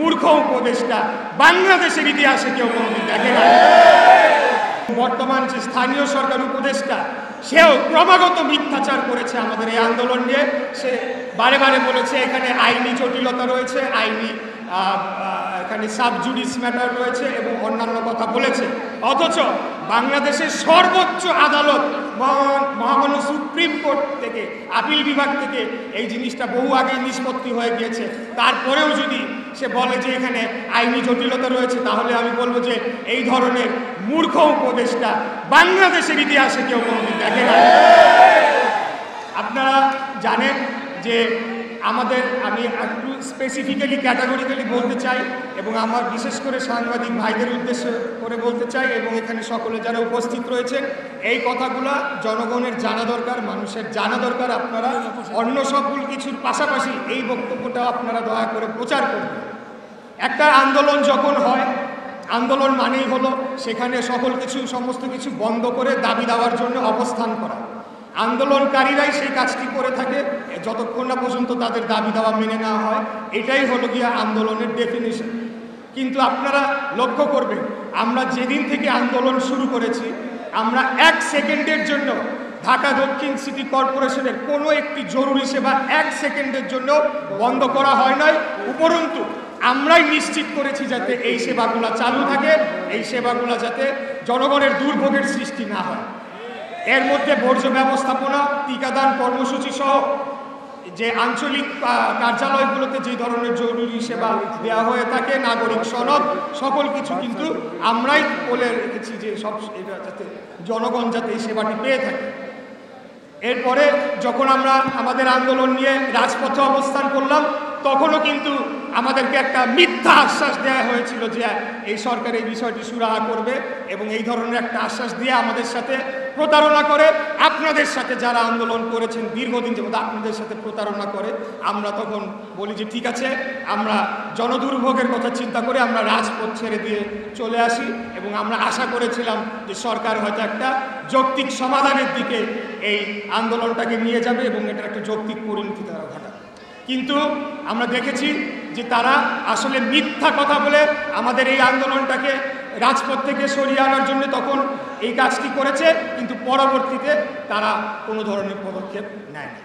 মূর্খ উপদেষ্টা বাংলাদেশের ইতিহাসে কেউ কোনোদিন দেখে না। বর্তমান যে স্থানীয় সরকার উপদেষ্টা, সেও ক্রমাগত মিথ্যাচার করেছে আমাদের এই আন্দোলন নিয়ে। সে বারে বারে বলেছে এখানে আইনি জটিলতা রয়েছে, এখানে সাবজুডিস ম্যাটার রয়েছে এবং অন্যান্য কথা বলেছে। অথচ বাংলাদেশের সর্বোচ্চ আদালত মহামান্য সুপ্রিম কোর্ট থেকে, আপিল বিভাগ থেকে এই জিনিসটা বহু আগেই নিষ্পত্তি হয়ে গিয়েছে। তারপরেও যদি সে বলে যে এখানে আইনি জটিলতা রয়েছে, তাহলে আমি বলবো যে এই ধরনের মূর্খ উপদেষ্টা বাংলাদেশের ইতিহাসে কেউ কোনোদিন দেখে না। আপনারা জানেন যে আমি একটু স্পেসিফিক্যালি ক্যাটাগরিক্যালি বলতে চাই এবং আমার বিশেষ করে সাংবাদিক ভাইদের উদ্দেশ্য করে বলতে চাই এবং এখানে সকলে যারা উপস্থিত রয়েছেন, এই কথাগুলো জনগণের জানা দরকার, মানুষের জানা দরকার। আপনারা অন্য সকল কিছুর পাশাপাশি এই বক্তব্যটাও আপনারা দয়া করে প্রচার করবেন। একটা আন্দোলন যখন হয়, আন্দোলন মানেই হলো সেখানে সমস্ত কিছু বন্ধ করে দাবি দেওয়ার জন্য অবস্থান করা। আন্দোলনকারীরাই সেই কাজটি করে থাকে যতক্ষণ না পর্যন্ত তাদের দাবি দাওয়া মেনে নেওয়া হয়। এটাই হলো গিয়া আন্দোলনের ডেফিনিশন। কিন্তু আপনারা লক্ষ্য করবেন, আমরা যেদিন থেকে আন্দোলন শুরু করেছি, আমরা 1 সেকেন্ডের জন্য ঢাকা দক্ষিণ সিটি কর্পোরেশনের কোনো একটি জরুরি সেবা 1 সেকেন্ডের জন্য বন্ধ করা হয় নাই। উপরন্তু আমরাই নিশ্চিত করেছি যাতে এই সেবাগুলো চালু থাকে, এই সেবাগুলো যাতে জনগণের দুর্ভোগের সৃষ্টি না হয়। এর মধ্যে বর্জ্য ব্যবস্থাপনা, টিকাদান কর্মসূচি সহ যে আঞ্চলিক কার্যালয়গুলোতে যে ধরনের জরুরি সেবা দেওয়া হয়ে থাকে, নাগরিক সনদ, সকল কিছু কিন্তু আমরাই বলে রেখেছি যে এটা যাতে জনগণ যাতে এই সেবাটি পেয়ে থাকে। এরপরে যখন আমরা আমাদের আন্দোলন নিয়ে রাজপথে অবস্থান করলাম, তখনও কিন্তু আমাদেরকে একটা মিথ্যা আশ্বাস দেওয়া হয়েছিল যে এই সরকার এই বিষয়টি সুরাহা করবে এবং এই ধরনের একটা আশ্বাস দিয়ে আমাদের সাথে প্রতারণা করে, আপনাদের সাথে যারা আন্দোলন করেছেন দীর্ঘদিন যাবত আপনাদের সাথে প্রতারণা করে। আমরা তখন বলি যে ঠিক আছে, আমরা জনদুর্ভোগের কথা চিন্তা করে আমরা রাজপথ ছেড়ে দিয়ে চলে আসি এবং আমরা আশা করেছিলাম যে সরকার হয়তো একটা যৌক্তিক সমাধানের দিকে এই আন্দোলনটাকে নিয়ে যাবে এবং এটার একটা যৌক্তিক পরিণতি তারা ঘটাবে। কিন্তু আমরা দেখেছি যে তারা আসলে মিথ্যা কথা বলে আমাদের এই আন্দোলনটাকে রাজপথ থেকে সরিয়ে আনার জন্য তখন এই কাজটি করেছে, কিন্তু পরবর্তীতে তারা কোনো ধরনের পদক্ষেপ নেয়নি।